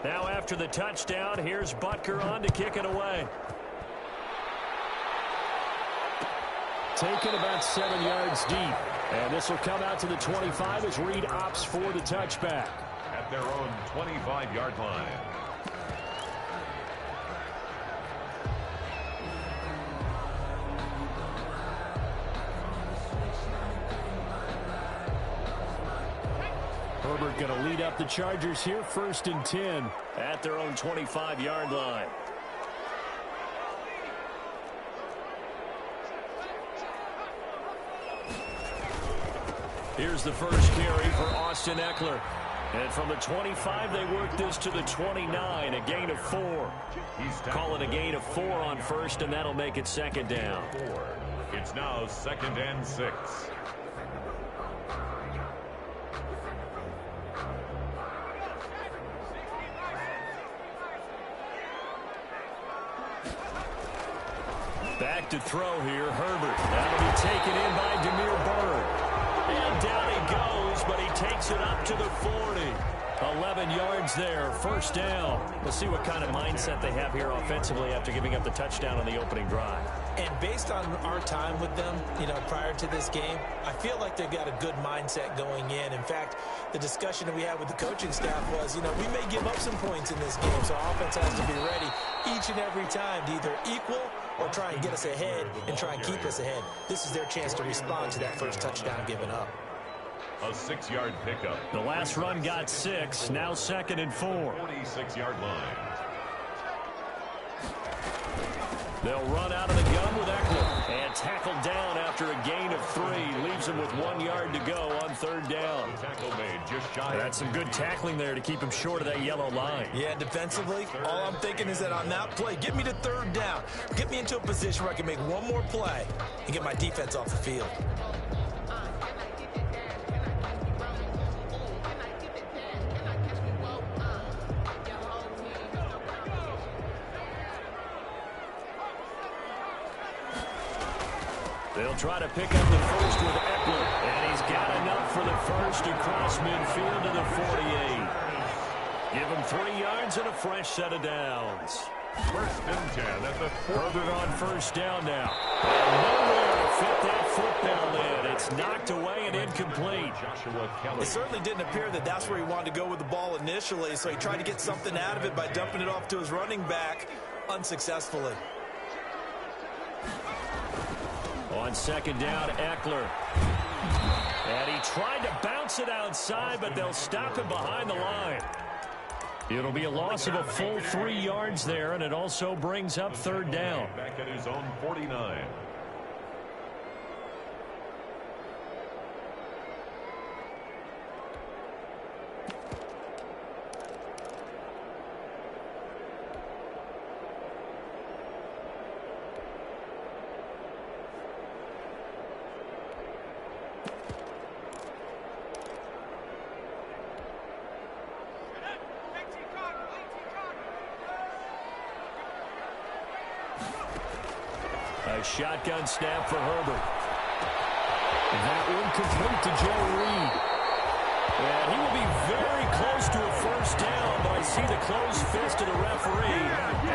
Now after the touchdown, here's Butker on to kick it away. Taken about 7 yards deep. And this will come out to the 25 as Reed opts for the touchback. At their own 25-yard line. Herbert going to lead up the Chargers here, 1st and 10 at their own 25-yard line. Here's the first carry for Austin Eckler. And from the 25, they work this to the 29, a gain of 4. Call it a gain of 4 on first, and that'll make it 2nd down. It's now 2nd and 6. Back to throw here, Herbert. That'll be taken in by Demir Bird. And down he goes, but he takes it up to the 40. 11 yards there, 1st down. We'll see what kind of mindset they have here offensively after giving up the touchdown on the opening drive. And based on our time with them, prior to this game, I feel like they've got a good mindset going in. In fact, the discussion that we had with the coaching staff was, we may give up some points in this game, so our offense has to be ready each and every time to either equal or try and get us ahead and try and keep us ahead. This is their chance to respond to that first touchdown given up. A 6-yard pickup. The last run got 6, now 2nd and 4. 46-yard line. They'll run out of the gun with Eckler. And tackled down after a gain of 3. Leaves him with 1 yard to go on 3rd down. Tackle made just shy. That's some good tackling there to keep him short of that yellow line. Yeah, defensively, all I'm thinking is that on that play, get me to 3rd down. Get me into a position where I can make one more play and get my defense off the field. They'll try to pick up the first with Eckler, and he's got enough for the first across midfield to the 48. Give him 3 yards and a fresh set of downs. 1st and 10 at the 40. Herbert on 1st down now. And nowhere to fit that football in. It's knocked away and incomplete. Joshua Kelly. It certainly didn't appear that that's where he wanted to go with the ball initially, so he tried to get something out of it by dumping it off to his running back unsuccessfully. On 2nd down, Eckler. And he tried to bounce it outside, but they'll stop him behind the line. It'll be a loss of a full 3 yards there, and it also brings up 3rd down. Back at his own 49. A shotgun snap for Herbert. That one complete to Joe Reed. And he will be very close to a 1st down, but I see the closed fist of the referee,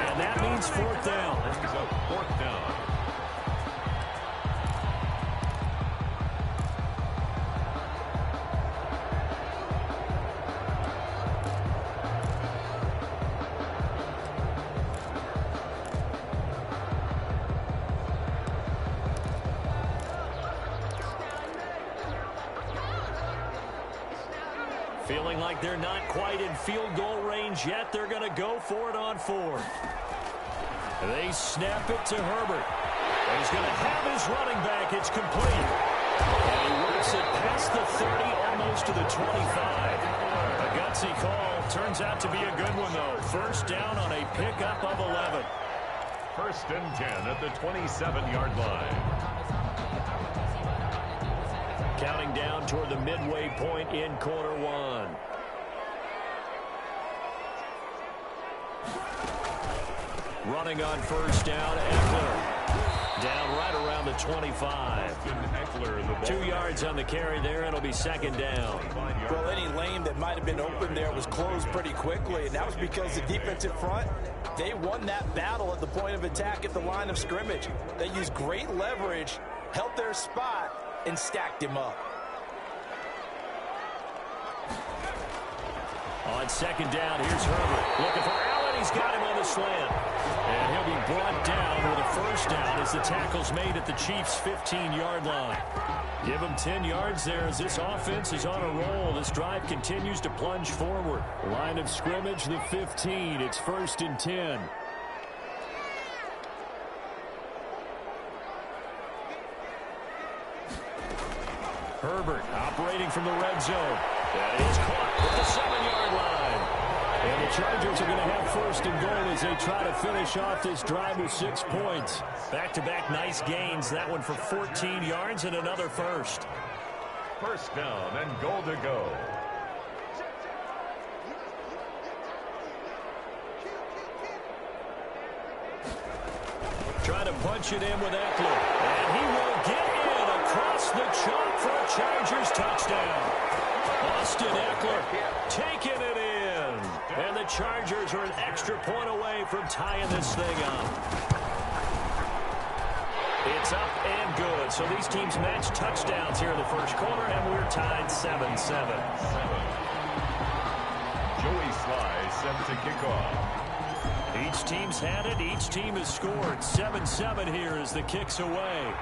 and that means 4th down. Brings up 4th down. Feeling like they're not quite in field goal range yet. They're going to go for it on 4th. They snap it to Herbert. He's going to have his running back. It's complete. And he works it past the 30, almost to the 25. A gutsy call. Turns out to be a good one, though. 1st down on a pickup of 11. 1st and 10 at the 27-yard line. Counting down toward the midway point in quarter 1. Running on 1st down, Eckler. Down right around the 25. 2 yards on the carry there. It'll be second down. Well, any lane that might have been open there was closed pretty quickly, and that was because the defensive front, they won that battle at the point of attack at the line of scrimmage. They used great leverage, held their spot, and stacked him up. On second down, here's Herbert. Looking for Allen. He's got him on the slant. And he'll be brought down with a first down as the tackle's made at the Chiefs' 15-yard line. Give them 10 yards there as this offense is on a roll. This drive continues to plunge forward. Line of scrimmage, the 15. It's 1st and 10. Herbert operating from the red zone. That is caught at the 7-yard line. And the Chargers are going to have 1st and goal as they try to finish off this drive with 6 points. Back-to-back nice gains. That one for 14 yards and another first. First down and goal to go. Trying to punch it in with Eckler. And he will get in across the chalk for a Chargers touchdown. Austin Eckler taking it in. And the Chargers are an extra point away from tying this thing up. It's up and good. So these teams match touchdowns here in the first quarter, and we're tied 7-7. Joey Sly set to kick off. Each team's had it. Each team has scored. 7-7 here as the kick's away.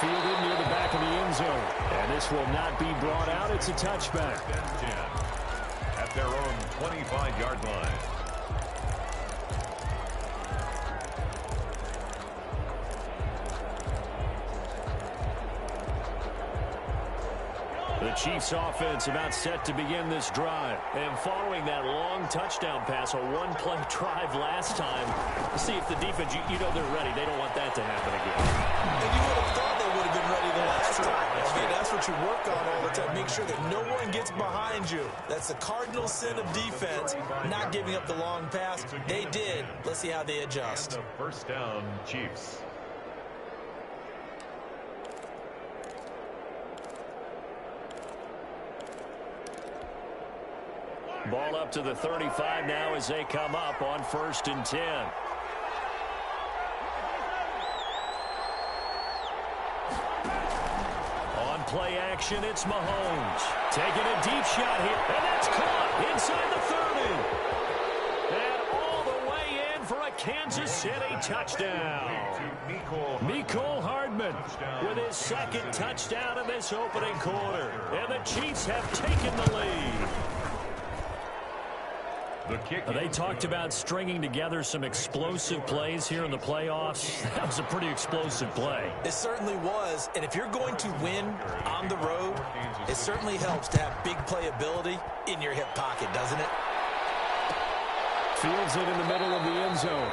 Fielded near the back of the end zone. And this will not be brought out. It's a touchback. At their own 25-yard line. The Chiefs offense about set to begin this drive. And following that long touchdown pass, a one-play drive last time, see if the defense, you know they're ready. They don't want that to happen again. And you would have thought they would have been ready the last time. That's what you work on all the time. Make sure that no one gets behind you. That's the cardinal sin of defense, not giving up the long pass. They did. Let's see how they adjust. And the first down, Chiefs. Ball up to the 35 now as they come up on 1st and 10. On play action, it's Mahomes. Taking a deep shot here, and that's caught inside the 30. And all the way in for a Kansas City touchdown. Mecole Hardman with his second touchdown in this opening quarter. And the Chiefs have taken the lead. They talked about stringing together some explosive plays here in the playoffs. That was a pretty explosive play. It certainly was. And if you're going to win on the road, it certainly helps to have big playability in your hip pocket, doesn't it? Fields it in the middle of the end zone.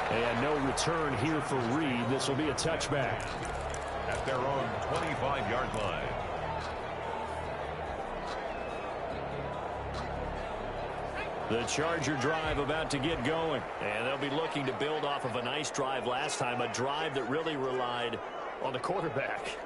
And no return here for Reed. This will be a touchback. At their own 25-yard line. The Charger drive about to get going. And they'll be looking to build off of a nice drive last time, a drive that really relied on the quarterback.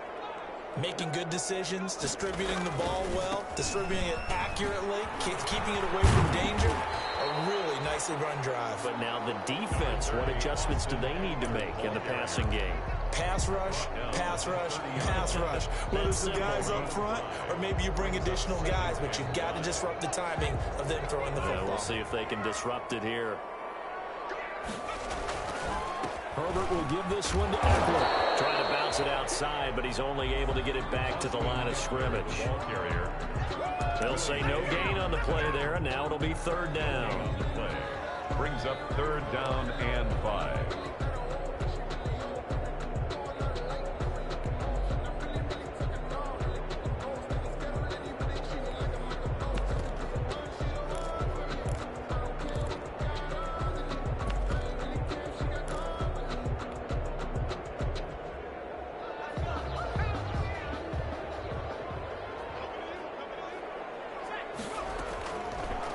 Making good decisions, distributing the ball well, distributing it accurately, keeping it away from danger. A really nicely run drive. But now the defense, what adjustments do they need to make in the passing game? Pass rush, pass rush, pass rush. Whether it's the guys up front or maybe you bring additional guys, but you've got to disrupt the timing of them throwing the football. We'll see if they can disrupt it here. Herbert will give this one to Eckler. Trying to bounce it outside, but he's only able to get it back to the line of scrimmage. Ball carrier. They'll say no gain on the play there, and now it'll be 3rd down. Play brings up 3rd down and 5.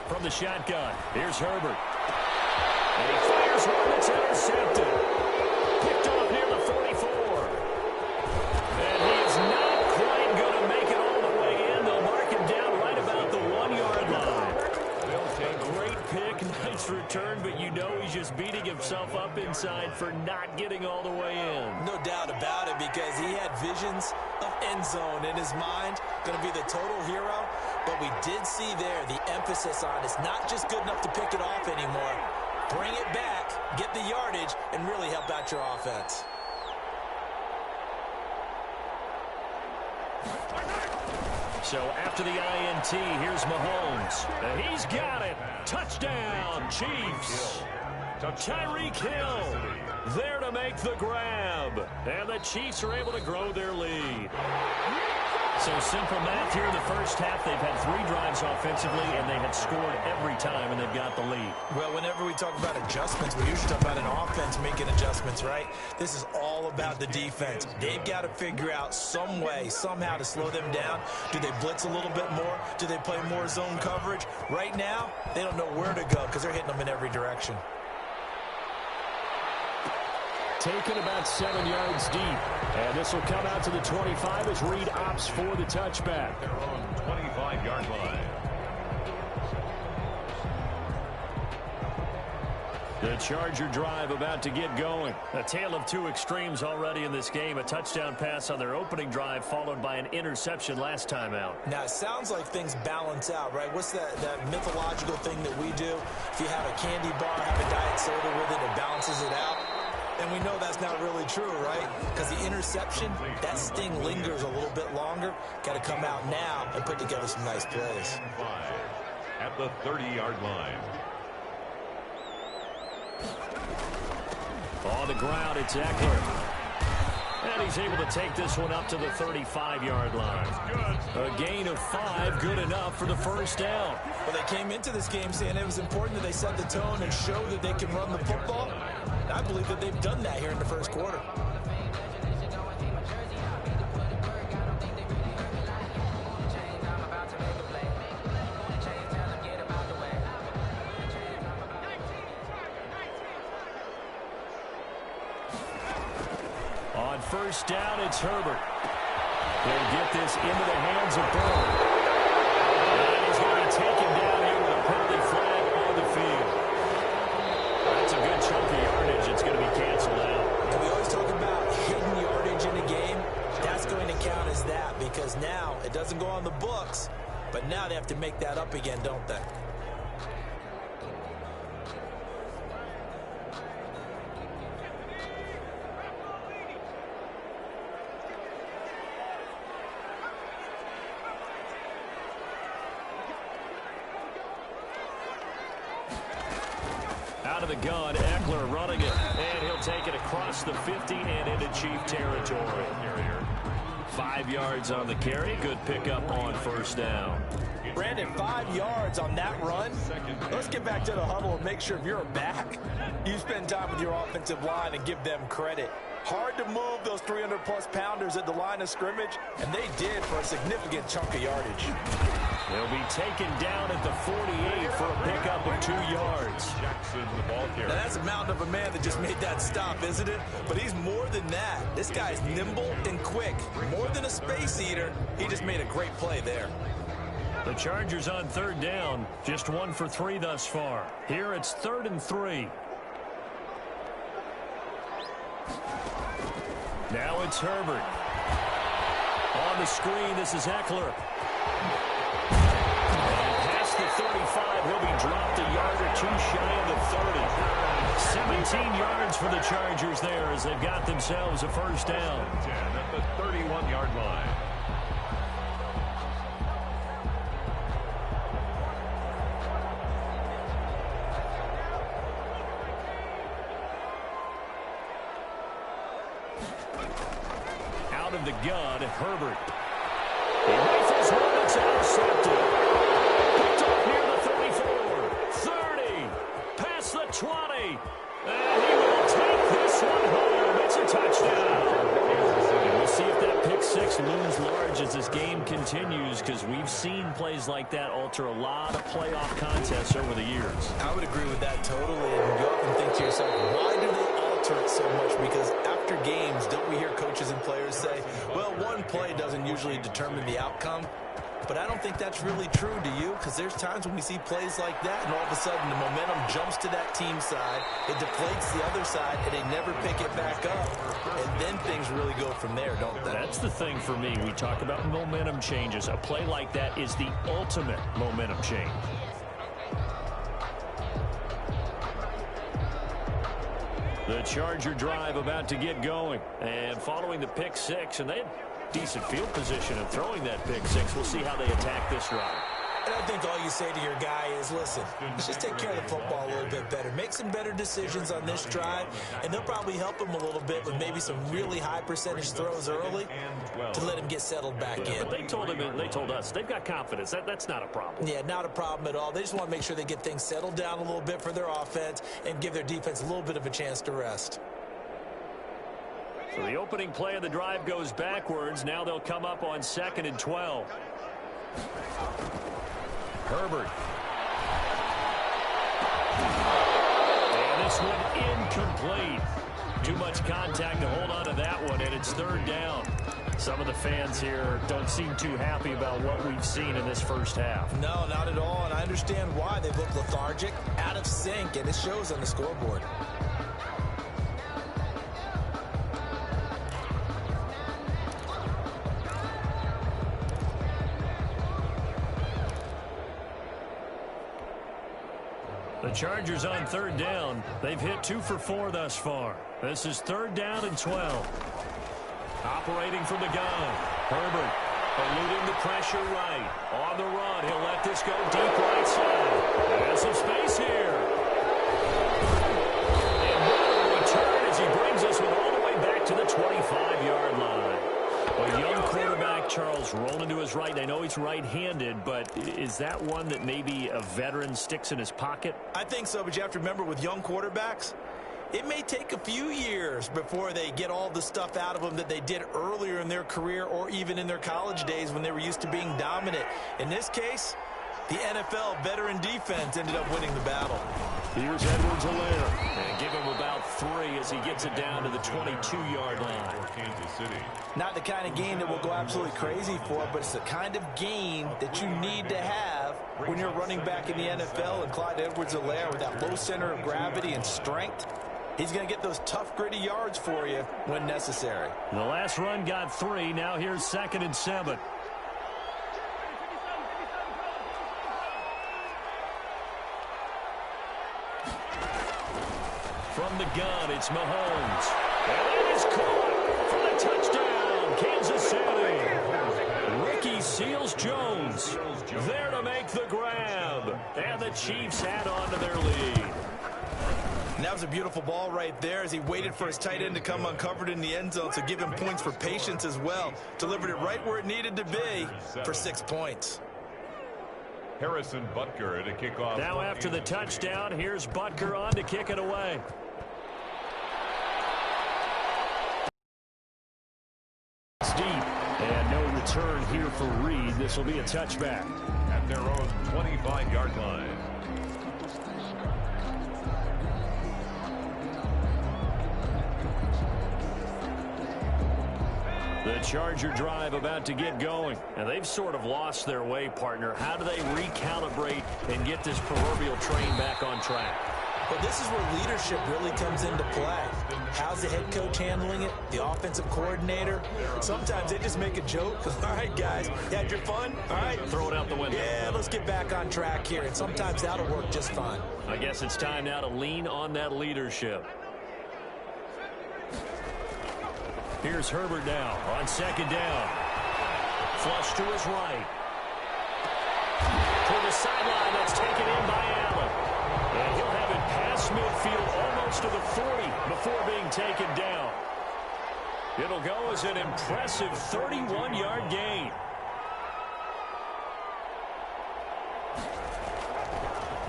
From the shotgun, here's Herbert. And he fires one that's intercepted. Picked off near the 44. And he is not quite going to make it all the way in. They'll mark him down right about the 1-yard line. A great pick, nice return, but you know he's just beating himself up inside for not getting all the way in. No doubt about it, because he had visions of end zone in his mind. Going to be the total hero. But we did see there the emphasis on it's not just good enough to pick it off anymore. Bring it back, get the yardage, and really help out your offense. So after the INT, here's Mahomes. And he's got it. Touchdown, Chiefs. Tyreek Hill there to make the grab. And the Chiefs are able to grow their lead. So simple math here in the first half. They've had 3 drives offensively, and they had scored every time, and they've got the lead. Well, whenever we talk about adjustments, we usually talk about an offense making adjustments, right? This is all about the defense. They've got to figure out some way, somehow to slow them down. Do they blitz a little bit more? Do they play more zone coverage? Right now, they don't know where to go because they're hitting them in every direction. Taken about 7 yards deep. And this will come out to the 25 as Reed opts for the touchback. They're on 25-yard line. The Charger drive about to get going. A tale of 2 extremes already in this game. A touchdown pass on their opening drive followed by an interception last time out. Now, it sounds like things balance out, right? What's that mythological thing that we do? If you have a candy bar, have a diet soda with it, it balances it out. And we know that's not really true, right? Because the interception, that sting lingers a little bit longer. Got to come out now and put together some nice plays. At the 30-yard line. On the ground, it's Eckler. And he's able to take this one up to the 35-yard line. A gain of 5, good enough for the first down. Well, they came into this game saying it was important that they set the tone and show that they can run the football. And I believe that they've done that here in the first quarter. On first down, it's Herbert. They'll get this into the hands of Burrow. And he's going to be taken down here with a penalty flag on the field. That's a good chunk of yardage. It's going to be canceled out. And we always talk about hidden yardage in a game. That's going to count as that because now it doesn't go on the books, but now they have to make that up again, don't they? Out of the gun, Eckler running it, and he'll take it across the 50 and into Chief territory. 5 yards on the carry. Good pickup on first down. Brandon, 5 yards on that run. Let's get back to the huddle and make sure if you're a back, you spend time with your offensive line and give them credit. Hard to move those 300-plus pounders at the line of scrimmage, and they did for a significant chunk of yardage. They'll be taken down at the 48 for a pickup of 2 yards. Jackson, the ball carrier. Now, that's a mountain of a man that just made that stop, isn't it? But he's more than that. This guy's nimble and quick. More than a space eater, he just made a great play there. The Chargers on third down, just 1 for 3 thus far. Here it's 3rd and 3. Now it's Herbert. On the screen, this is Eckler. And past the 35, he'll be dropped a yard or 2 shy of the 30. 17 yards for the Chargers there as they've got themselves a first down. 10 at the 31-yard line. Out of the gun, Herbert. He rifles one that's intercepted. Picked up near the 34, 30, past the 20. And he will take this one home. It's a touchdown. And we'll see if that pick six looms large as this game continues, because we've seen plays like that alter a lot of playoff contests over the years. I would agree with that totally. And you go up and think to yourself, why do they alter hurts so much because after games, don't we hear coaches and players say, well, one play doesn't usually determine the outcome? But I don't think that's really true, do you? Because there's times when we see plays like that, and all of a sudden the momentum jumps to that team side, it deflates the other side, and they never pick it back up. And then things really go from there, don't they? That's the thing for me. We talk about momentum changes. A play like that is the ultimate momentum change. The Charger drive about to get going. And following the pick six, and they had decent field position of throwing that pick six. We'll see how they attack this drive. And I think all you say to your guy is, listen, let's just take care of the football a little bit better. Make some better decisions on this drive, and they'll probably help him a little bit with maybe some really high percentage throws early to let him get settled back in. But they told him, and they told us, they've got confidence. That's not a problem. Yeah, not a problem at all. They just want to make sure they get things settled down a little bit for their offense and give their defense a little bit of a chance to rest. So the opening play of the drive goes backwards. Now they'll come up on 2nd and 12. Herbert. And this one incomplete. Too much contact to hold on to that one, and it's 3rd down. Some of the fans here don't seem too happy about what we've seen in this first half. No, not at all, and I understand why. They look lethargic, out of sync, and it shows on the scoreboard. The Chargers on 3rd down. They've hit 2 for 4 thus far. This is 3rd down and 12. Operating from the gun. Herbert eluding the pressure right. On the run. He'll let this go deep right side. Has some space here. And what a return as he brings us all the way back to the 25-yard line. A young quarterback, Charles, rolling to his right. I know he's right-handed, but is that one that maybe a veteran sticks in his pocket? I think so, but you have to remember with young quarterbacks, it may take a few years before they get all the stuff out of them that they did earlier in their career or even in their college days when they were used to being dominant. In this case, the NFL veteran defense ended up winning the battle. Here's Edwards-Helaire. And give him about 3 as he gets it down to the 22-yard line. Kansas City. Not the kind of game that we'll go absolutely crazy for, but it's the kind of game that you need to have when you're running back in the NFL. And Clyde Edwards-Helaire, with that low center of gravity and strength, he's going to get those tough, gritty yards for you when necessary. The last run got 3. Now here's 2nd and 7. From the gun, it's Mahomes. And it is caught for the touchdown, Kansas City. Ricky Seals-Jones there to make the grab. And the Chiefs add on to their lead. And that was a beautiful ball right there as he waited for his tight end to come uncovered in the end zone, so give him points for patience as well. Delivered it right where it needed to be for 6 points. Harrison Butker to kick off. Now after the touchdown, here's Butker on to kick it away. It's deep, and no return here for Reed. This will be a touchback. At their own 25-yard line. The Charger drive about to get going, and they've sort of lost their way, partner. How do they recalibrate and get this proverbial train back on track? Well, this is where leadership really comes into play. How's the head coach handling it? The offensive coordinator? Sometimes they just make a joke. All right, guys, you had your fun? All right. Throw it out the window. Yeah, let's get back on track here, and sometimes that'll work just fine. I guess it's time now to lean on that leadership. Here's Herbert now on 2nd down. Flush to his right. To the sideline, that's taken in by Allen. And he'll have it past midfield almost to the 40 before being taken down. It'll go as an impressive 31-yard gain.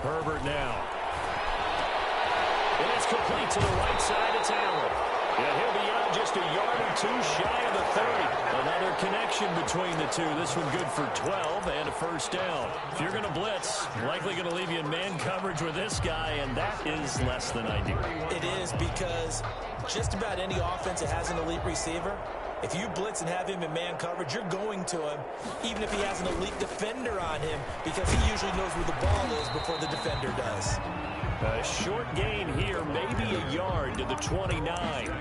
Herbert now. And it's complete to the right side. It's Allen. Yeah, he'll be out just a yard or two shy of the 30. Another connection between the two. This one good for 12 and a first down. If you're going to blitz, likely going to leave you in man coverage with this guy, and that is less than ideal. It is, because just about any offense that has an elite receiver, if you blitz and have him in man coverage, you're going to him, even if he has an elite defender on him, because he usually knows where the ball is before the defender does. A short gain here, maybe a yard to the 29.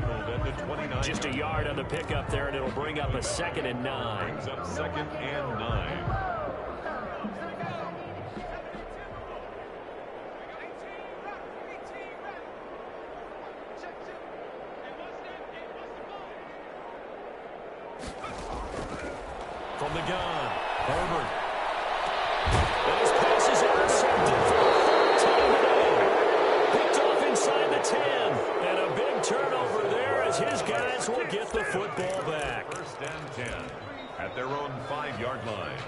Just a yard on the pickup there, and it'll bring up a 2nd and 9. Brings up 2nd and 9. From the gun, Herbert. And his pass is intercepted for the 13. Picked off inside the 10. And a big turnover there as his guys will get the football back. 1st and 10 at their own 5-yard line.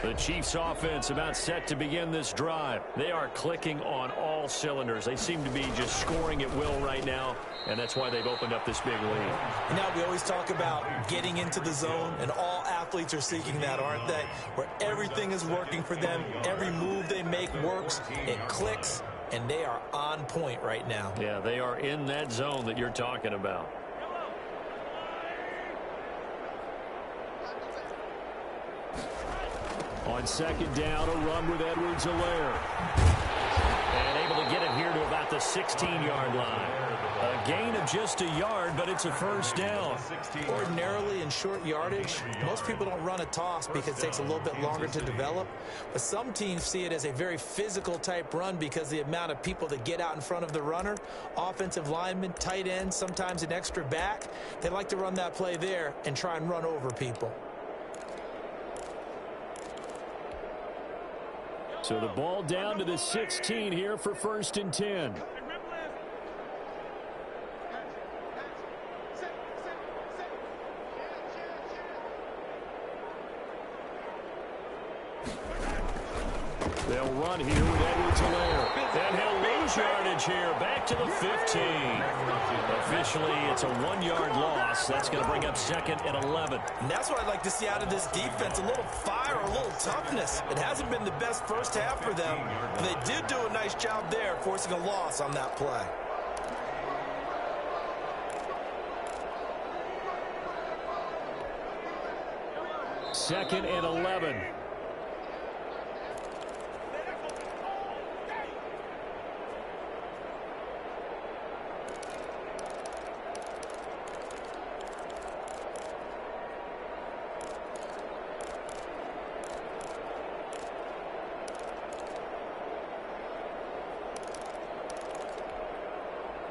The Chiefs offense about set to begin this drive. They are clicking on all cylinders. They seem to be just scoring at will right now, and that's why they've opened up this big lead. And now we always talk about getting into the zone, and all athletes are seeking that, aren't they? Where everything is working for them. Every move they make works. It clicks, and they are on point right now. Yeah, they are in that zone that you're talking about. On 2nd down, a run with Edwards-Helaire. And able to get it here to about the 16-yard line. A gain of just a yard, but it's a first down. Ordinarily in short yardage, most people don't run a toss because it takes a little bit longer to develop. But some teams see it as a very physical type run because the amount of people that get out in front of the runner, offensive linemen, tight ends, sometimes an extra back, they like to run that play there and try and run over people. So the ball down to the 16 here for 1st and 10. They'll run here with Edwards-Helaire. And he'll lose yardage here. Back to the 15. Officially, it's a 1-yard loss. That's going to bring up 2nd and 11. And that's what I'd like to see out of this defense. A little fire, a little toughness. It hasn't been the best first half for them. But they did do a nice job there, forcing a loss on that play. Second and 11.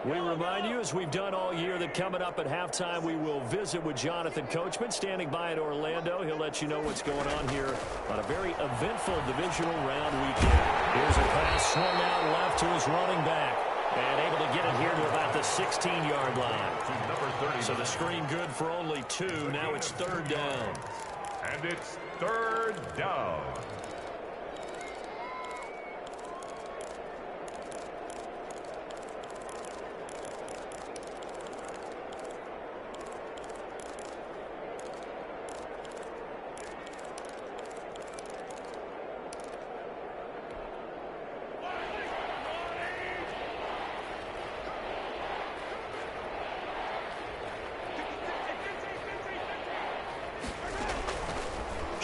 We remind you, as we've done all year, that coming up at halftime, we will visit with Jonathan Coachman, standing by in Orlando. He'll let you know what's going on here on a very eventful divisional round weekend. Here's a pass swung out left to his running back. And able to get it here to about the 16-yard line. Number 30. So the screen good for only 2. Now it's 3rd down. And it's 3rd down.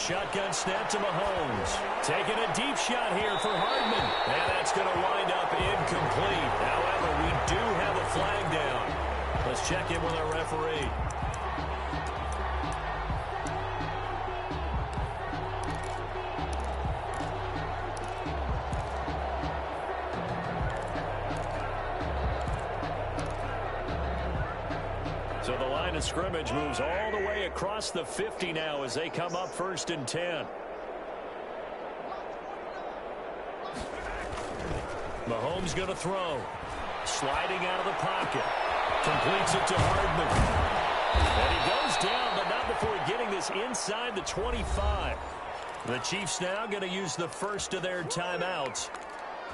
Shotgun snap to Mahomes. Taking a deep shot here for Hardman. And that's going to wind up incomplete. However, we do have a flag down. Let's check in with our referee. So the line of scrimmage moves all the way across the 50 now as they come up 1st and 10. Mahomes going to throw. Sliding out of the pocket. Completes it to Hardman. And he goes down, but not before getting this inside the 25. The Chiefs now going to use the first of their timeouts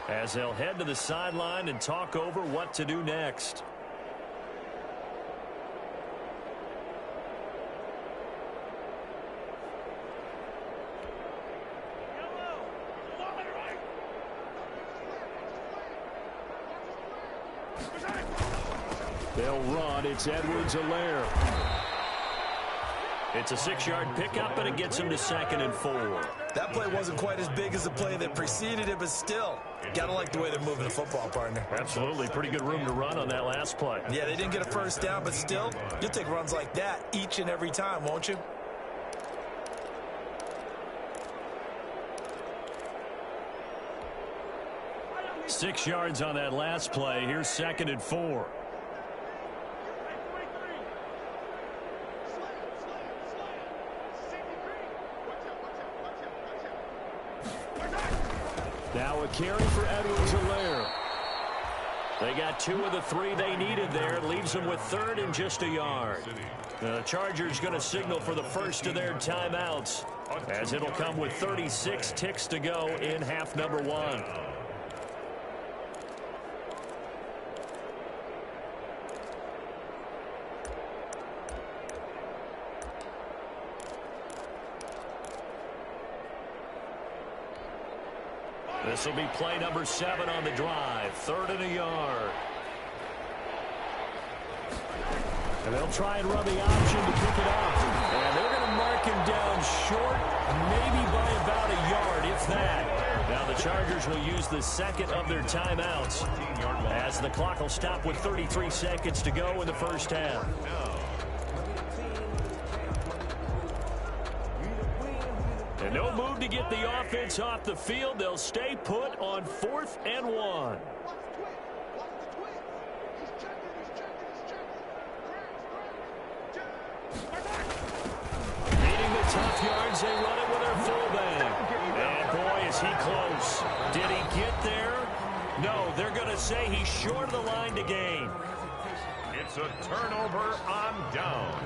as they'll head to the sideline and talk over what to do next. They'll run. It's Edwards-Helaire. It's a 6-yard pickup, and it gets him to 2nd and 4. That play wasn't quite as big as the play that preceded it, but still, got to like the way they're moving the football, partner. Absolutely. Pretty good room to run on that last play. Yeah, they didn't get a first down, but still, you'll take runs like that each and every time, won't you? Six yards on that last play. Here's 2nd and 4. Now a carry for Edwards-Helaire. They got 2 of the 3 they needed there. Leaves them with 3rd and just a yard. The Chargers going to signal for the first of their timeouts, as it'll come with 36 ticks to go in half number 1. This will be play number 7 on the drive. 3rd and a yard. And they'll try and run the option to pick it up. And they're going to mark him down short, maybe by about a yard, if that. Now the Chargers will use the 2nd of their timeouts, as the clock will stop with 33 seconds to go in the first half. And no move to get the offense off the field. They'll stay put on 4th and 1. Needing the tough yards, they run it with their fullback. And boy, is he close. Did he get there? No, they're going to say he's short of the line to gain. It's a turnover on down.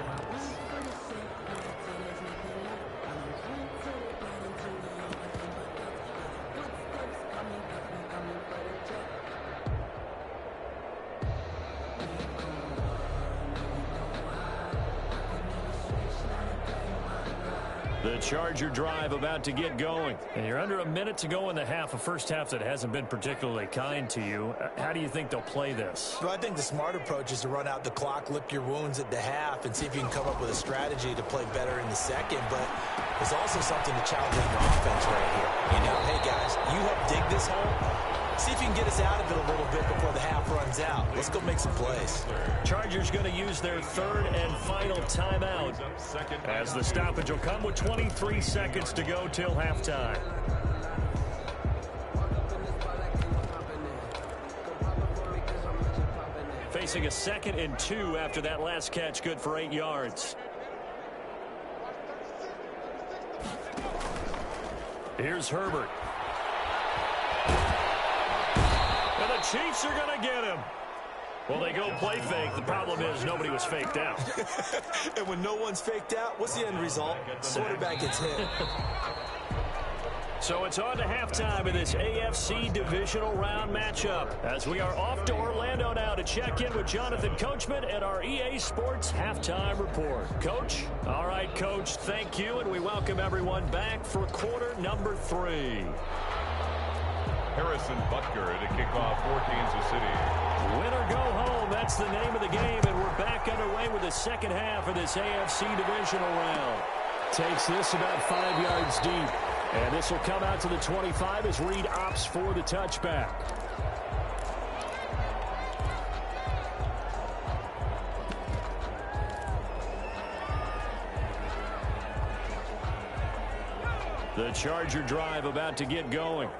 The Charger drive about to get going. And you're under a minute to go in the half, a first half that hasn't been particularly kind to you. How do you think they'll play this? Well, I think the smart approach is to run out the clock, lick your wounds at the half, and see if you can come up with a strategy to play better in the second. But there's also something to challenge on your offense right here. You know, hey, guys, you help dig this hole. See if you can get us out of it a little bit before the half runs out. Let's go make some plays. Chargers going to use their 3rd and final timeout, as the stoppage will come with 23 seconds to go till halftime. Facing a 2nd and 2 after that last catch, good for 8 yards. Here's Herbert. And the Chiefs are going to get him. Well, they go play fake. The problem is nobody was faked out. And when no one's faked out, what's the end result? Quarterback gets hit. So it's on to halftime in this AFC divisional round matchup, as we are off to Orlando now to check in with Jonathan Coachman at our EA Sports Halftime Report. Coach? All right, Coach, thank you, and we welcome everyone back for quarter number 3. Harrison Butker to kick off for Kansas City. Win or go home, that's the name of the game, and we're back underway with the second half of this AFC divisional round. Takes this about 5 yards deep, and this will come out to the 25 as Reed opts for the touchback. The Charger drive about to get going.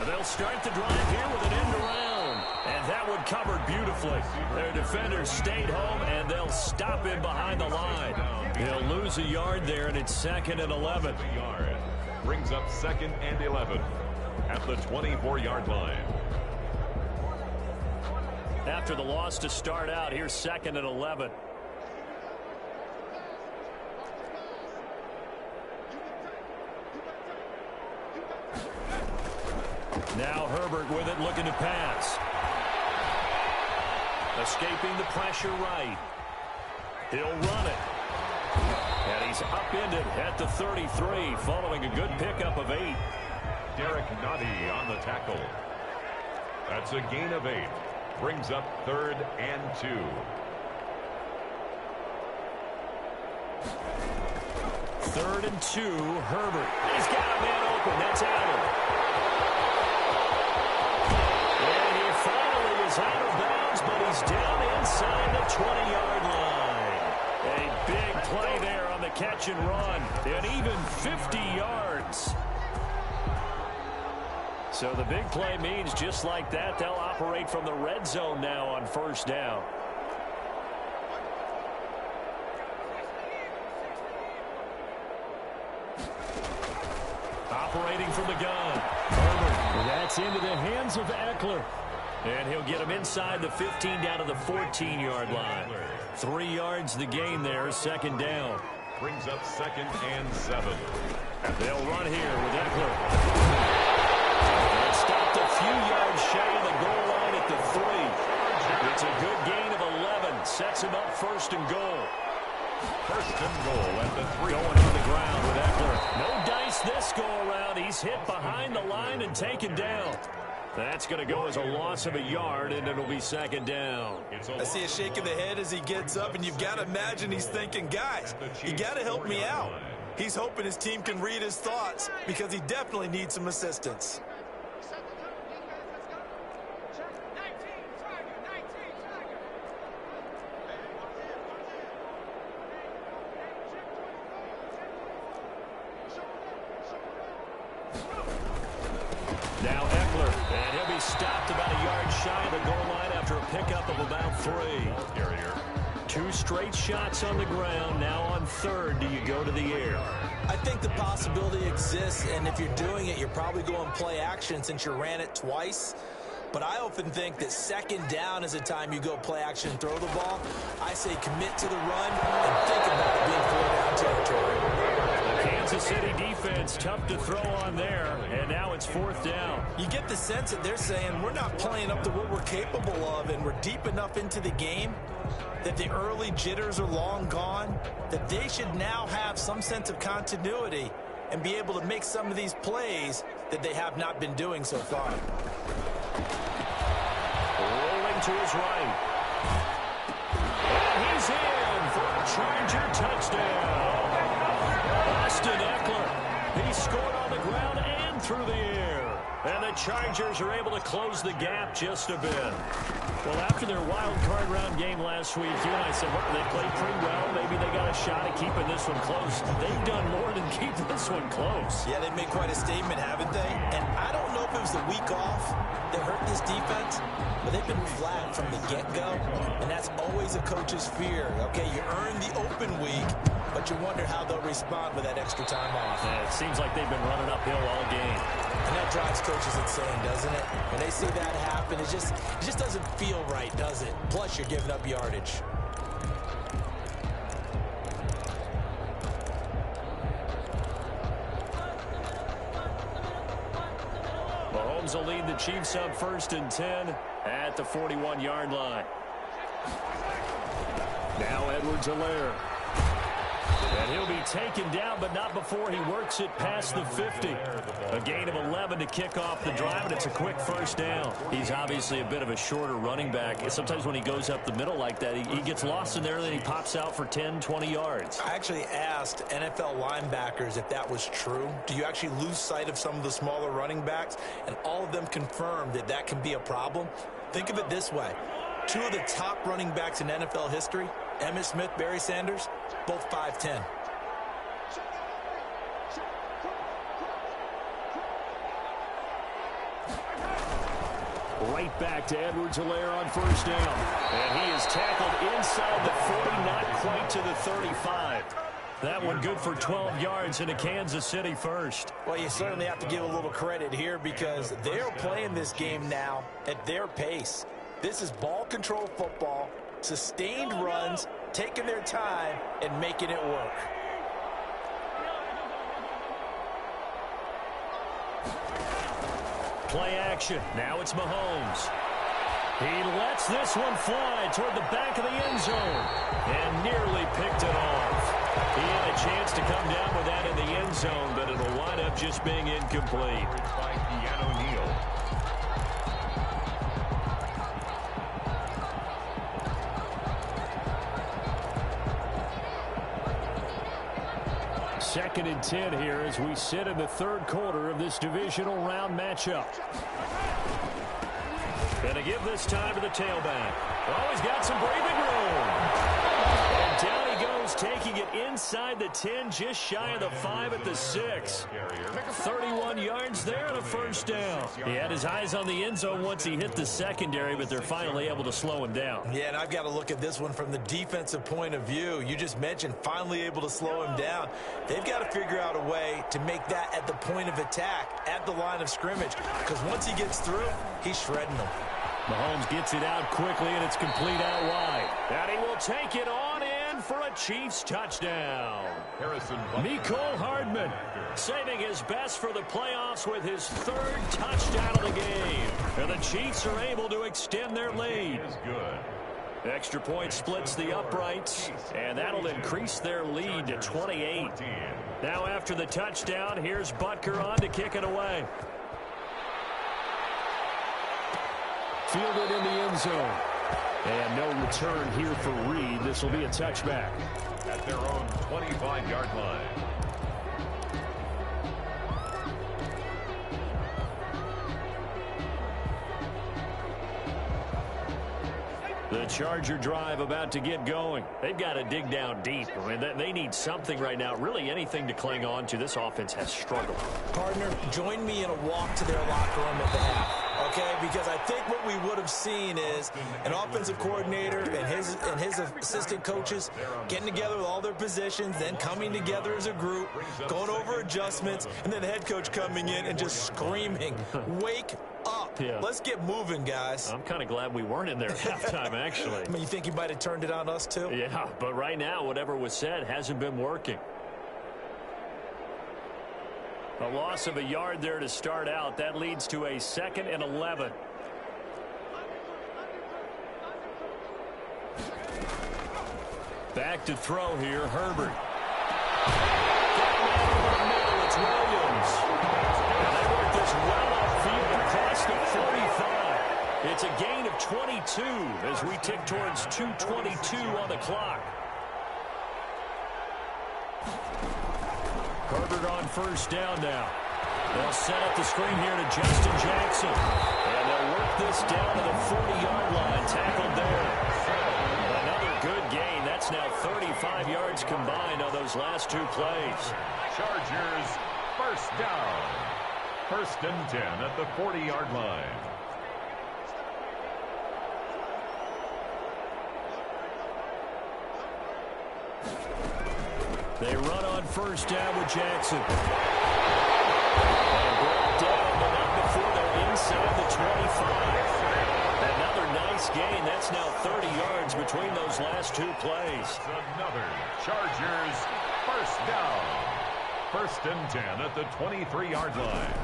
They'll start the drive here with an end around. And that one covered beautifully. Their defenders stayed home, and they'll stop him behind the line. They'll lose a yard there, and it's 2nd and 11. Brings up 2nd and 11. at the 24-yard line. After the loss to start out, here's 2nd and 11. Now Herbert with it, looking to pass. Escaping the pressure right. He'll run it. And he's upended at the 33, following a good pickup of 8. Derek Noddy on the tackle. That's a gain of 8. Brings up 3rd and 2. Third and 2, Herbert. He's got a man open. That's Allen. And he finally is out of bounds, but he's down inside the 20-yard line. A big play there on the catch and run. And even 50 yards. So the big play means just like that, they'll operate from the red zone now on 1st down. Operating from the gun. Herbert, that's into the hands of Eckler. And he'll get him inside the 15 down to the 14-yard line. 3 yards the gain there, 2nd down. Brings up 2nd and 7. And they'll run here with Eckler. And stopped a few yards shy of the goal line at the 3. It's a good gain of 11. Sets him up 1st and goal. 1st and goal at the 3. Going on the ground with Eckler. No dice this go around. He's hit behind the line and taken down. That's going to go as a loss of a yard, and it'll be 2nd down. I see a shake of the head as he gets up, and you've got to imagine he's thinking, guys, you got to help me out. He's hoping his team can read his thoughts because he definitely needs some assistance. Now Eckler, and he'll be stopped about a yard shy of the goal line after a pickup of about 3. Carrier. 2 straight shots on the ground. Now on 3rd, do you go to the air? I think the possibility exists, and if you're doing it, you're probably going play action since you ran it twice. But I often think that 2nd down is the time you go play action and throw the ball. I say commit to the run and think about it being 4-down territory. Kansas City defense tough to throw on there, and now it's 4th down. You get the sense that they're saying we're not playing up to what we're capable of, and we're deep enough into the game that the early jitters are long gone, that they should now have some sense of continuity and be able to make some of these plays that they have not been doing so far. Rolling to his right. And he's in for a Charger touchdown. Austin Eckler, he scored on the ground and through the air. And the Chargers are able to close the gap just a bit. Well, after their wild card round game last week, you and I said, well, they played pretty well. Maybe they got a shot at keeping this one close. They've done more than keep this one close. Yeah, they've made quite a statement, haven't they? And I don't know if it was the week off that hurt this defense, but they've been flat from the get-go, and that's always a coach's fear. Okay, you earn the open week, but you wonder how they'll respond with that extra time off. Yeah, it seems like they've been running uphill all game. And that drives coaches insane, doesn't it? When they see that happen, it just doesn't feel right, does it? Plus, you're giving up yardage. Mahomes will lead the Chiefs up 1st and 10 at the 41-yard line. Now Edwards-Helaire. And he'll be taken down, but not before he works it past the 50. A gain of 11 to kick off the drive, and it's a quick 1st down. He's obviously a bit of a shorter running back. Sometimes when he goes up the middle like that, he gets lost in there, and then he pops out for 10, 20 yards. I actually asked NFL linebackers if that was true. Do you actually lose sight of some of the smaller running backs? And all of them confirmed that that can be a problem. Think of it this way. 2 of the top running backs in NFL history, Emmitt Smith, Barry Sanders, both 5'10". Right back to Edwards-Helaire on 1st down. And he is tackled inside the 40, not quite to the 35. That one good for 12 yards into Kansas City first. Well, you certainly have to give a little credit here because they're playing this game now at their pace. This is ball control football, sustained runs, taking their time, and making it work. Play action. Now it's Mahomes. He lets this one fly toward the back of the end zone and nearly picked it off. He had a chance to come down with that in the end zone, but it'll wind up just being incomplete. By Keanu Neal. Second and 10 here as we sit in the third quarter of this divisional round matchup. Gonna give this time to the tailback. Oh, he's got some breathing room. And down he goes, taking it inside the 10, just shy of the 5 at the 6. 31 yards there and a first down. He had his eyes on the end zone once he hit the secondary, but they're finally able to slow him down. Yeah, and I've got to look at this one from the defensive point of view. You just mentioned finally able to slow him down. They've got to figure out a way to make that at the point of attack, at the line of scrimmage, because once he gets through, he's shredding them. Mahomes gets it out quickly, and it's complete out wide. And he will take it on in for a Chiefs touchdown. Mecole Hardman saving his best for the playoffs with his third touchdown of the game. And the Chiefs are able to extend their lead. Extra point splits the uprights, and that'll increase their lead to 28. Now after the touchdown, here's Butker on to kick it away. Fielded in the end zone. And no return here for Reed. This will be a touchback. At their own 25-yard line. The Charger drive about to get going. They've got to dig down deep. I mean, they need something right now, really anything to cling on to. This offense has struggled. Partner, join me in a walk to their locker room at the half, okay? Because I think what we would have seen is an offensive coordinator and his assistant coaches getting together with all their positions, then coming together as a group, going over adjustments, and then the head coach coming in and just screaming, wake up. Yeah. Let's get moving, guys. I'm kind of glad we weren't in there at halftime, actually. I mean, you think he might have turned it on us, too? Yeah, but right now, whatever was said hasn't been working. A loss of a yard there to start out. That leads to a 2nd and 11. Back to throw here, Herbert. It's Williams. And they work this well upfield across the 45. It's a gain of 22 as we tick towards 2:22 on the clock. Herbert on first down now. They'll set up the screen here to Justin Jackson. And they'll work this down to the 40-yard line. Tackled there. Another good gain. That's now 35 yards combined on those last two plays. Chargers first down. 1st and 10 at the 40-yard line. They run on first down with Jackson. And brought down, but not before they're inside the 25. Another nice gain. That's now 30 yards between those last two plays. Another Chargers first down. 1st and 10 at the 23-yard line.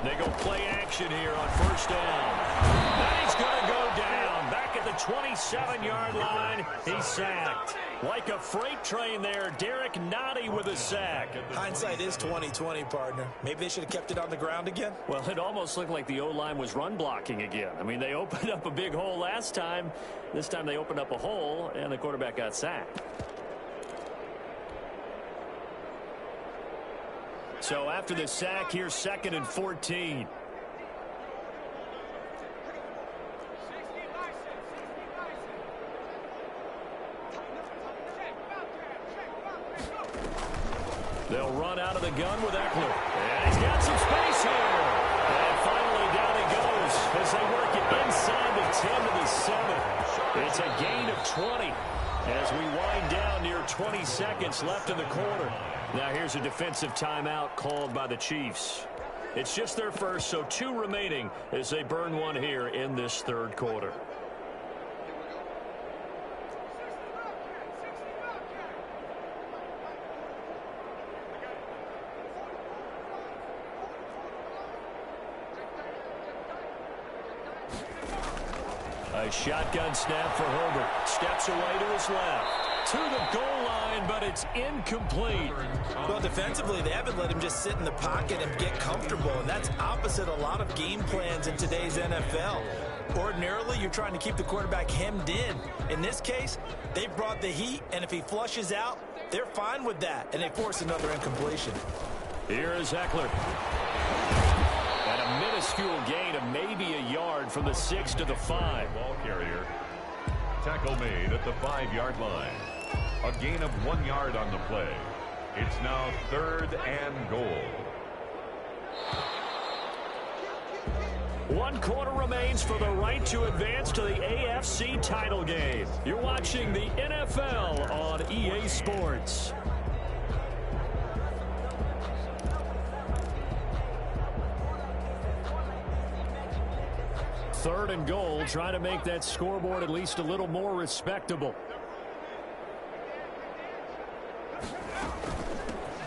They go play action here on first down. Now he's going to go down. Back at the 27-yard line. He's sacked. Like a freight train there, Derek Nottie with a sack. Hindsight is 20/20, partner. Maybe they should have kept it on the ground again. Well, it almost looked like the O-line was run blocking again. I mean, they opened up a big hole last time. This time they opened up a hole, and the quarterback got sacked. So after the sack, here's 2nd and 14. They'll run out of the gun with Eckler. And he's got some space here. And finally down he goes as they work it inside the 10 to the 7. It's a gain of 20 as we wind down near about 20 seconds left in the quarter. Now here's a defensive timeout called by the Chiefs. It's just their first, so 2 remaining as they burn one here in this third quarter. A shotgun snap for Herbert. Steps away to his left. To the goal line, but it's incomplete. Well, defensively, they haven't let him just sit in the pocket and get comfortable, and that's opposite a lot of game plans in today's NFL. Ordinarily, you're trying to keep the quarterback hemmed in. In this case, they brought the heat, and if he flushes out, they're fine with that, and they force another incompletion. Here is Eckler. And a minuscule gain of maybe a yard from the 6 to the 5. Ball carrier. Tackle made at the 5-yard line. A gain of 1 yard on the play. It's now 3rd and goal. 1 quarter remains for the right to advance to the AFC title game. You're watching the NFL on EA Sports. Third and goal, trying to make that scoreboard at least a little more respectable.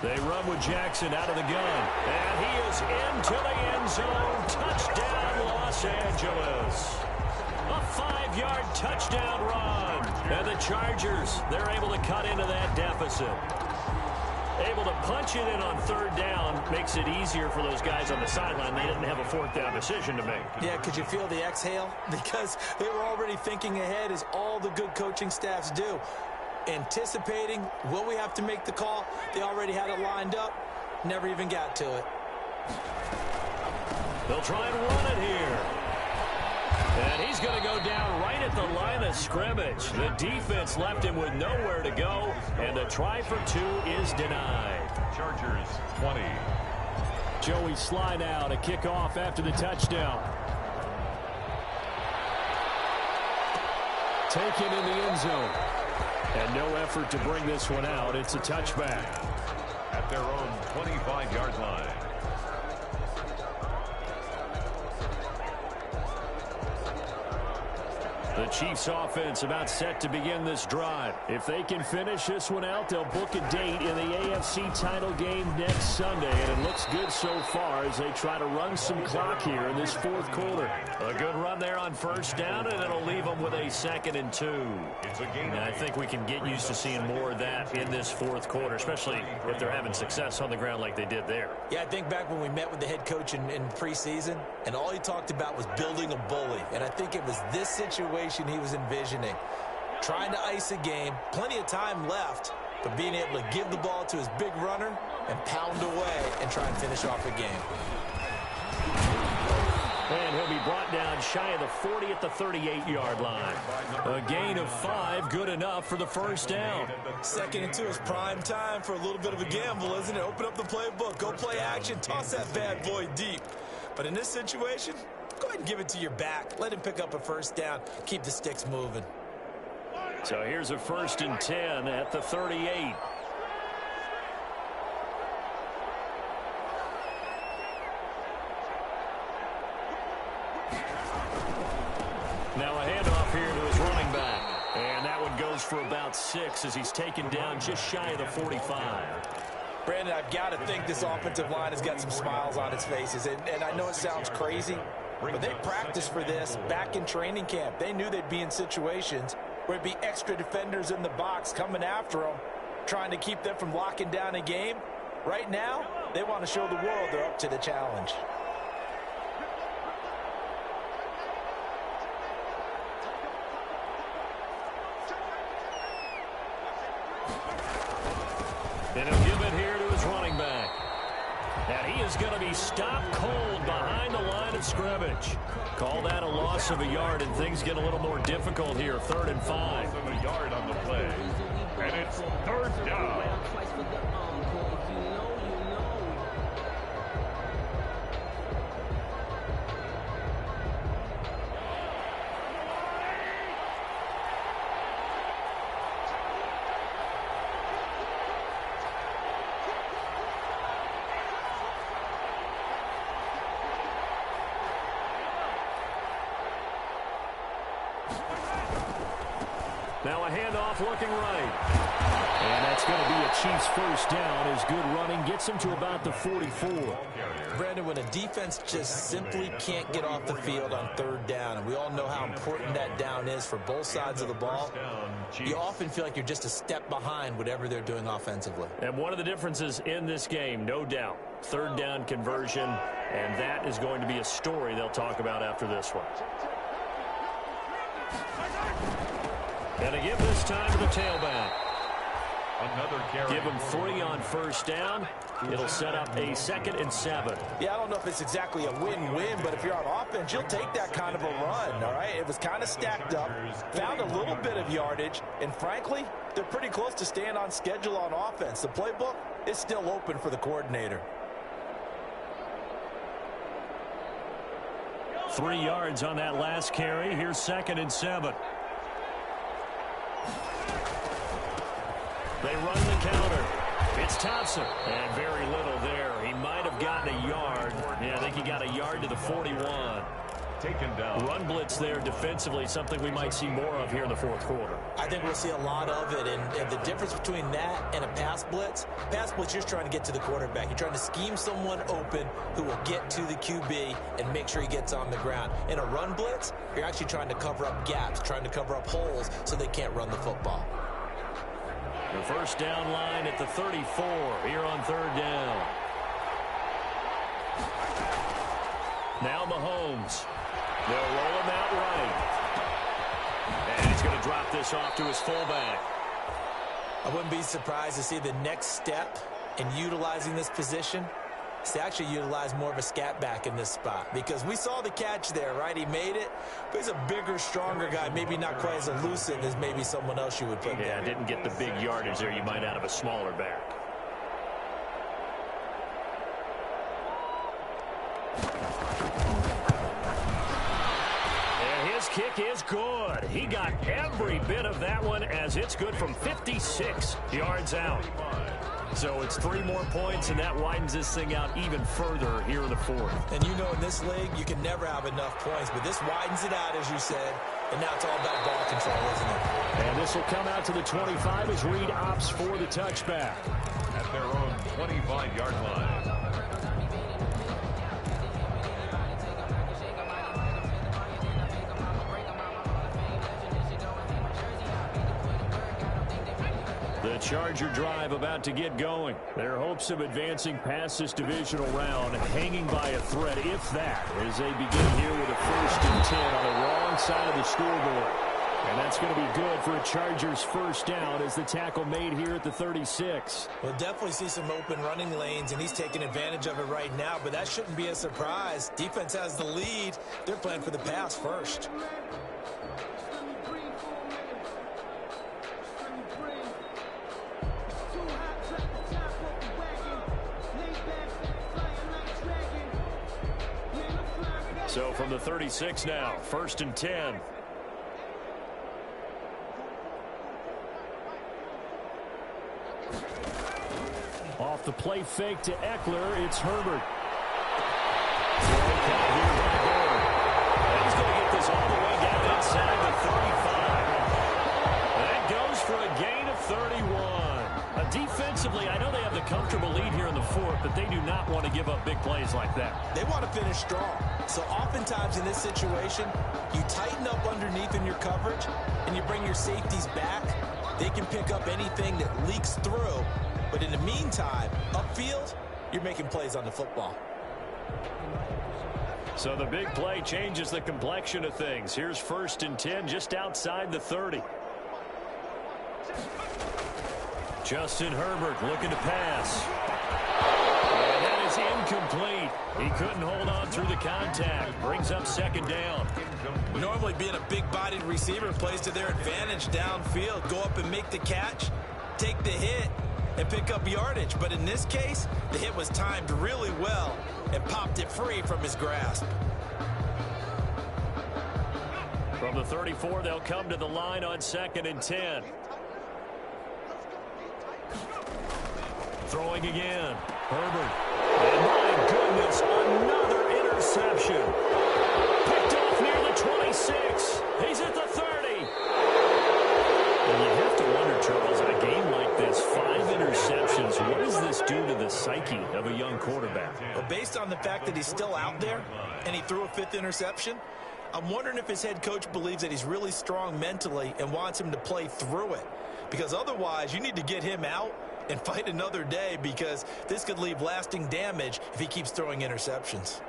They run with Jackson out of the gun. And he is into the end zone. Touchdown, Los Angeles. A 5-yard touchdown run. And the Chargers, they're able to cut into that deficit. Able to punch it in on 3rd down makes it easier for those guys on the sideline. They didn't have a 4th down decision to make. Yeah, could you feel the exhale? Because they were already thinking ahead, as all the good coaching staffs do. Anticipating, will we have to make the call? They already had it lined up. Never even got to it. They'll try and run it here. And he's going to go down right at the line of scrimmage. The defense left him with nowhere to go, and the try for 2 is denied. Chargers 20. Joey Sly now to kick off after the touchdown. Taken in the end zone. And no effort to bring this one out. It's a touchback. At their own 25-yard line. The Chiefs offense about set to begin this drive. If they can finish this one out, they'll book a date in the AFC title game next Sunday. And it looks good so far as they try to run some clock here in this 4th quarter. A good run there on 1st down, and it'll leave them with a 2nd and 2. It's a gain. And I think we can get used to seeing more of that in this 4th quarter, especially if they're having success on the ground like they did there. Yeah, I think back when we met with the head coach in preseason, and all he talked about was building a bully. And I think it was this situation he was envisioning. Trying to ice a game, plenty of time left, but being able to give the ball to his big runner and pound away and try and finish off a game. And he'll be brought down shy of the 40 at the 38-yard line. A gain of 5, good enough for the 1st down. 2nd and 2 is prime time for a little bit of a gamble, isn't it? Open up the playbook, go play action, toss that bad boy deep. But in this situation, go ahead and give it to your back. Let him pick up a 1st down. Keep the sticks moving. So here's a 1st and 10 at the 38. Now a handoff here to his running back. And that one goes for about 6 as he's taken down just shy of the 45. Brandon, I've got to think this offensive line has got some smiles on its faces. And I know it sounds crazy, but they practiced for this back in training camp. They knew they'd be in situations where it'd be extra defenders in the box coming after them, trying to keep them from locking down a game. Right now, they want to show the world they're up to the challenge. And he'll give it here to his running back. And he is going to be stopped cold behind the line of scrimmage. Call that a loss of a yard, and things get a little more difficult here. 3rd and 5. Loss of a yard on the play. And it's 3rd down. Now a handoff looking right. And that's going to be a Chiefs first down as good running gets them to about the 44. Brandon, when a defense just simply can't get off the field on third down, and we all know how important that down is for both sides of the ball, you often feel like you're just a step behind whatever they're doing offensively. And one of the differences in this game, no doubt, third down conversion, and that is going to be a story they'll talk about after this one. And to give this time to the tailback. Give them 3 on first down. It'll set up a 2nd and 7. Yeah, I don't know if it's exactly a win-win, but if you're on offense, you'll take that kind of a run, all right? It was kind of stacked up, found a little bit of yardage, and frankly, they're pretty close to staying on schedule on offense. The playbook is still open for the coordinator. 3 yards on that last carry. Here's 2nd and 7. They run the counter. It's Thompson. And very little there. He might have gotten a yard. Yeah, I think he got a yard to the 41. Taken down. Run blitz there defensively, something we might see more of here in the fourth quarter. I think we'll see a lot of it. And the difference between that and a pass blitz, you're just trying to get to the quarterback. You're trying to scheme someone open who will get to the QB and make sure he gets on the ground. In a run blitz, you're actually trying to cover up gaps, trying to cover up holes so they can't run the football. The first down line at the 34 here on third down. Now Mahomes. They'll roll him out right. And he's going to drop this off to his fullback. I wouldn't be surprised to see the next step in utilizing this position is to actually utilize more of a scat back in this spot, because we saw the catch there, right? He made it, but he's a bigger, stronger guy, maybe not quite as elusive as maybe someone else you would put there. Yeah, didn't get the big yardage there you might out of a smaller back. And his kick is good. He got every bit of that one as it's good from 56 yards out. So it's 3 more points, and that widens this thing out even further here in the fourth. And you know in this league, you can never have enough points, but this widens it out, as you said, and now it's all about ball control, isn't it? And this will come out to the 25 as Reed opts for the touchback. At their own 25-yard line. The Charger drive about to get going. Their hopes of advancing past this divisional round hanging by a thread, if that, as they begin here with a 1st and 10 on the wrong side of the scoreboard. And that's going to be good for a Chargers first down as the tackle made here at the 36. We'll definitely see some open running lanes, and he's taking advantage of it right now, but that shouldn't be a surprise. Defense has the lead. They're playing for the pass first. So from the 36 now, 1st and 10. Off the play fake to Eckler, it's Herbert. And he's going to get this all the way down inside the 35. That goes for a gain of 31. Defensively, I know they have the comfortable lead here in the fourth, but they do not want to give up big plays like that. They want to finish strong. So oftentimes in this situation, you tighten up underneath in your coverage, and you bring your safeties back. They can pick up anything that leaks through. But in the meantime, upfield, you're making plays on the football. So the big play changes the complexion of things. Here's 1st and 10 just outside the 30. Justin Herbert looking to pass. And that is incomplete. He couldn't hold on through the contact. Brings up 2nd down. Normally being a big-bodied receiver plays to their advantage downfield. Go up and make the catch, take the hit, and pick up yardage. But in this case, the hit was timed really well and popped it free from his grasp. From the 34, they'll come to the line on 2nd and 10. Throwing again. Herbert. And my goodness, another interception. Picked off near the 26. He's at the 30. fact that he's still out there and he threw a 5th interception, I'm wondering if his head coach believes that he's really strong mentally and wants him to play through it. Because otherwise, you need to get him out and fight another day, because this could leave lasting damage if he keeps throwing interceptions.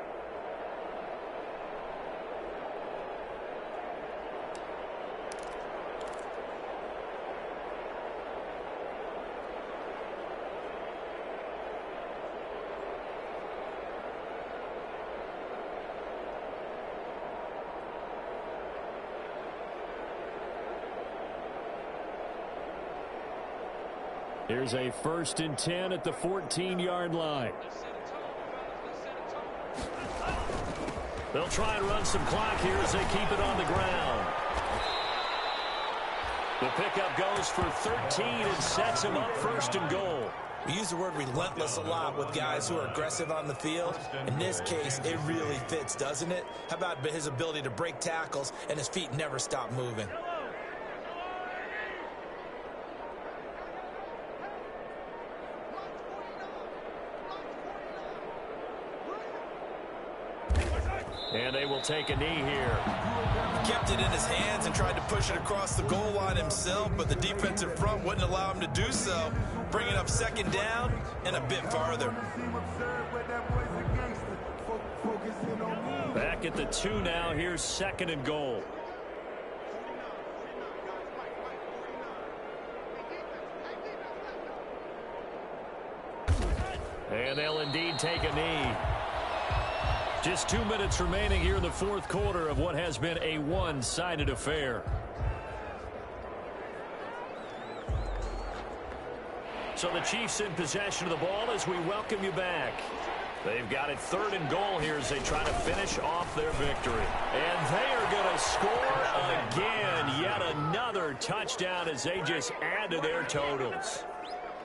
Here's a 1st and 10 at the 14-yard line. They'll try and run some clock here as they keep it on the ground. The pickup goes for 13 and sets him up 1st and goal. We use the word relentless a lot with guys who are aggressive on the field. In this case, it really fits, doesn't it? How about his ability to break tackles and his feet never stop moving? And they will take a knee here. He kept it in his hands and tried to push it across the goal line himself, but the defensive front wouldn't allow him to do so, bringing up 2nd down and a bit farther. Back at the 2 now. Here's 2nd and goal. And they'll indeed take a knee. Just 2 minutes remaining here in the 4th quarter of what has been a one-sided affair. So the Chiefs in possession of the ball as we welcome you back. They've got it 3rd and goal here as they try to finish off their victory. And they are going to score again. Yet another touchdown as they just add to their totals.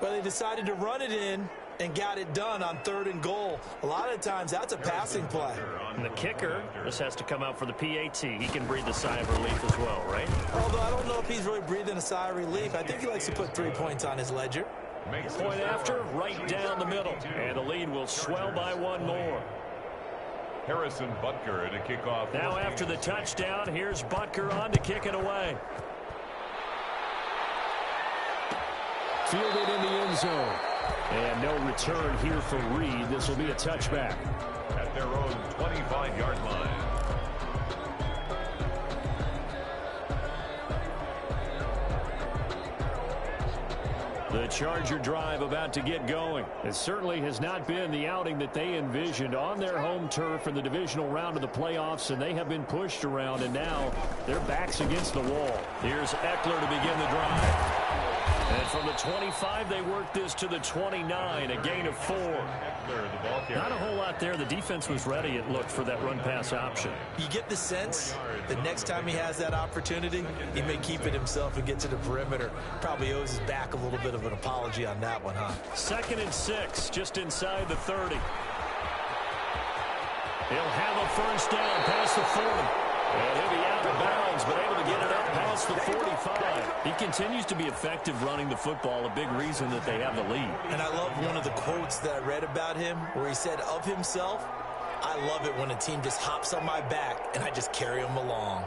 Well, they decided to run it in and got it done on 3rd and goal. A lot of times that's a passing play. And the kicker, this has to come out for the PAT. He can breathe a sigh of relief as well, right? Although I don't know if he's really breathing a sigh of relief. I think he likes to put 3 points on his ledger. Point after, right down the middle. And the lead will swell by 1 more. Harrison Butker to kick off. Now after the touchdown, here's Butker on to kick it away. Fielded in the end zone. And no return here for Reed. This will be a touchback. At their own 25-yard line. The Charger drive about to get going. It certainly has not been the outing that they envisioned on their home turf in the divisional round of the playoffs, and they have been pushed around, and now their backs against the wall. Here's Eckler to begin the drive. And from the 25, they worked this to the 29, a gain of 4. Not a whole lot there. The defense was ready, it looked, for that run-pass option. You get the sense that next time he has that opportunity, he may keep it himself and get to the perimeter. Probably owes his back a little bit of an apology on that one, huh? 2nd and 6, just inside the 30. He'll have a 1st down past the 40. And he'll be out of bounds, but able to get it up past the 45. He continues to be effective running the football, a big reason that they have the lead. And I love one of the quotes that I read about him where he said of himself, "I love it when a team just hops on my back and I just carry them along."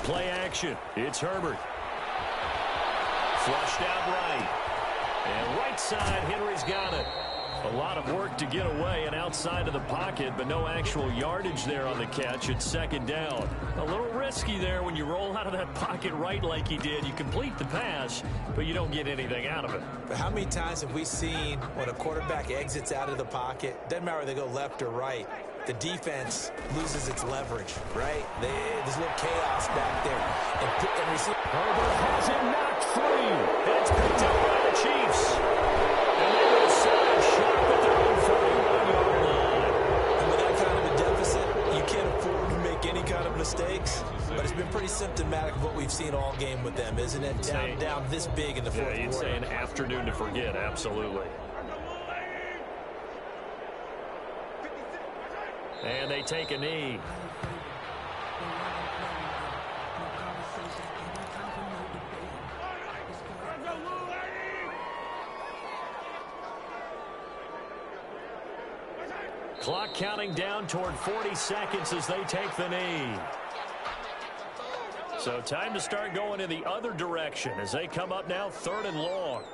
Play action. It's Herbert. Flushed out right. And right side, Henry's got it. A lot of work to get away and outside of the pocket, but no actual yardage there on the catch. It's 2nd down. A little risky there when you roll out of that pocket right like he did. You complete the pass, but you don't get anything out of it. But how many times have we seen when a quarterback exits out of the pocket, doesn't matter whether they go left or right, the defense loses its leverage, right? There's a little chaos back there. And receive. Herbert has it knocked free. It's picked up by the Chiefs. And they will side sharp at their own 41-yard line. And with that kind of a deficit, you can't afford to make any kind of mistakes. But it's been pretty symptomatic of what we've seen all game with them, isn't it? Down this big in the 4th quarter. Yeah, you'd say an afternoon to forget, absolutely. And they take a knee. Clock counting down toward 40 seconds as they take the knee. So time to start going in the other direction as they come up now 3rd and long.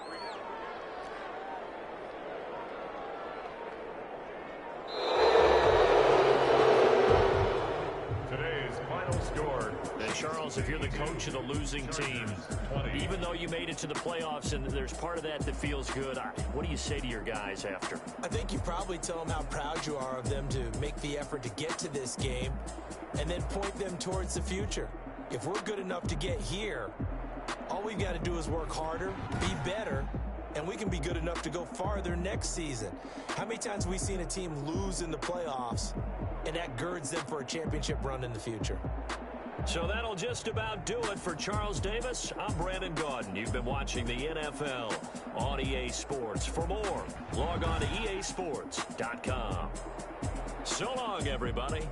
Today's final score. And Charles, if you're the coach of the losing team, even though you made it to the playoffs and there's part of that feels good, what do you say to your guys after? I think you probably tell them how proud you are of them to make the effort to get to this game and then point them towards the future. If we're good enough to get here, all we've got to do is work harder, be better, and we can be good enough to go farther next season. How many times have we seen a team lose in the playoffs, and that girds them for a championship run in the future? So that'll just about do it for Charles Davis. I'm Brandon Gaudin. You've been watching the NFL on EA Sports. For more, log on to easports.com. So long, everybody.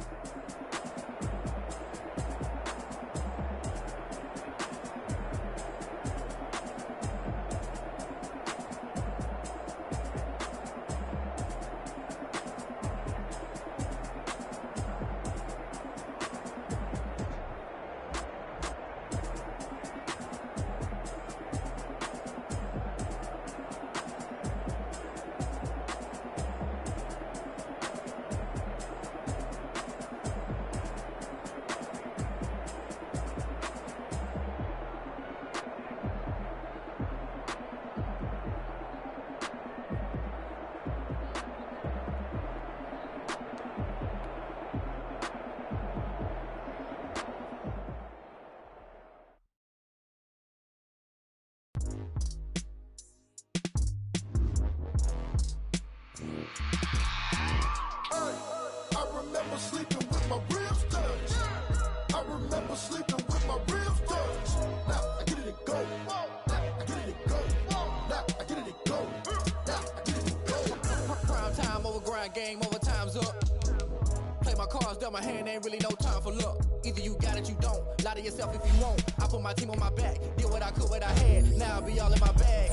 Sleeping with my ribs touched. I remember sleeping with my ribs touched. Now I get it to go. Now I get it to go. Now I get it to go. Now I get it to go. Prime time over grind game, over time's up. Play my cards, dealt my hand, ain't really no time for luck. Either you got it, you don't. Lie to yourself if you won't. I put my team on my back, did what I could, what I had. Now I'll be all in my bag.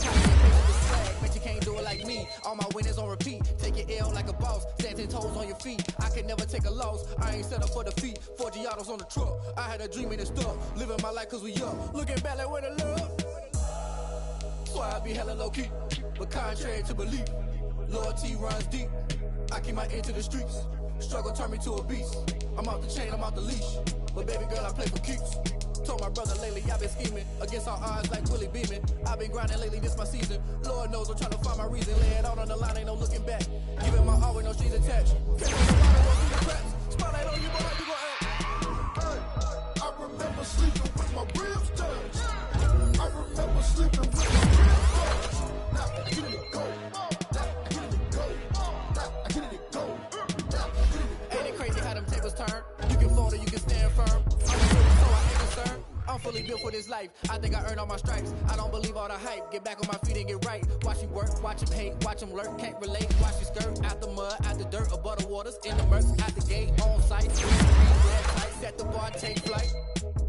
Bet you can't do it like me. All my winners on repeat. Take your L like a boss. Stand 10 toes on your feet. I can never take a loss. I ain't set up for defeat. 4 Giottos on the truck. I had a dream and stuff. Living my life cause we up. Looking back like where the love. So I be hella low key. But contrary to belief, loyalty runs deep. I keep my ear to the streets. Struggle turned me to a beast. I'm off the chain, I'm off the leash. But baby girl, I play for keeps. Told my brother lately, I've been scheming against all odds like Willie Beeman. I've been grinding lately, this my season. Lord knows I'm trying to find my reason. Lay it out on the line, ain't no looking back. Giving my all with no strings attached. Can't hold the bottle, go through the cracks. Spotlight on you, but how you gon' act? Hey, I remember sleeping with my ribs touched. I remember sleeping with my ribs touched. Now I get it to go. Now I get it to go. Now I get it to go. Now I get it to go. Ain't it crazy how them tables turn? You can fold or you can stand firm. I'm fully built for this life. I think I earned all my stripes. I don't believe all the hype. Get back on my feet and get right. Watch him work, watch him hate, watch him lurk. Can't relate, watch his skirt. Out the mud, out the dirt, above the waters, in the murks, out the gate, on site. Set the bar, take flight.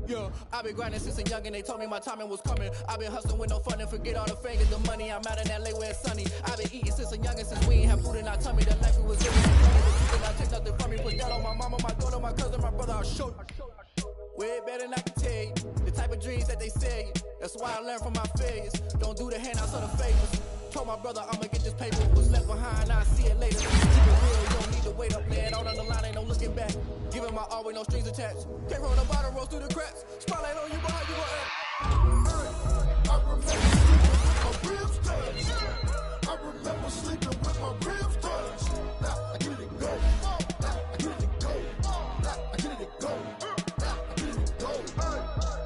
Yeah, I've been grinding since a young and they told me my timing was coming. I've been hustling with no fun and forget all the fingers, the money. I'm out in LA where it's sunny. I've been eating since a young and since we ain't have food in our tummy. The life we was living ain't funny, but you cannot take nothing from me. Put that on my mama, my daughter, my cousin, my brother, I'll show you. Way better than I can tell you. The type of dreams that they sell you. That's why I learned from my failures. Don't do the handouts or the favors. Told my brother I'ma get this paper. What's left behind, I'll see it later. Keep it real, you don't need to wait up. Lay it out on the line, ain't no looking back. Giving my all with no strings attached. Can't roll the bottle, roll through the cracks. Spotlight on you, but how you gon' act? I remember sleeping with my ribs touched. I remember sleeping with my ribs touched. Now I get it to go. Now I get it to go. Now I get it to go.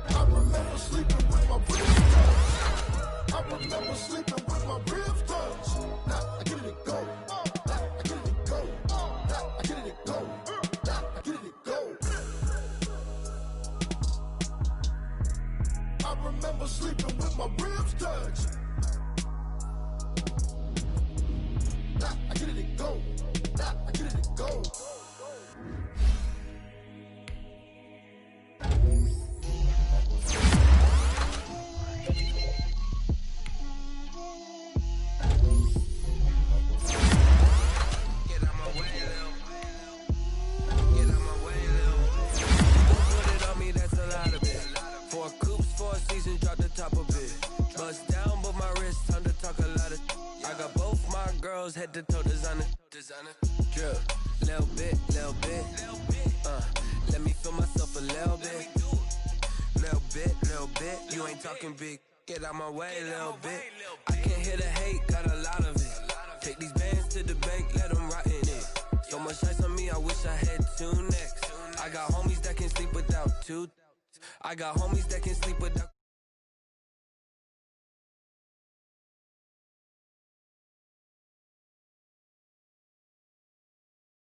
I remember sleeping with my ribs touched. I remember sleeping with my ribs touched. Now I get it to go. Now I get it to go. Now I get it to go. Now I get it to go. I remember sleeping with my ribs touched. head to toe designer. Drip, little bit. Let me feel myself a little bit. Little bit. You ain't talking big. Get out my way, little bit. I can't hear the hate, got a lot of it. Take these bands to the bank, let them rot in it. So much ice on me, I wish I had two necks. I got homies that can sleep without two. I got homies that can sleep without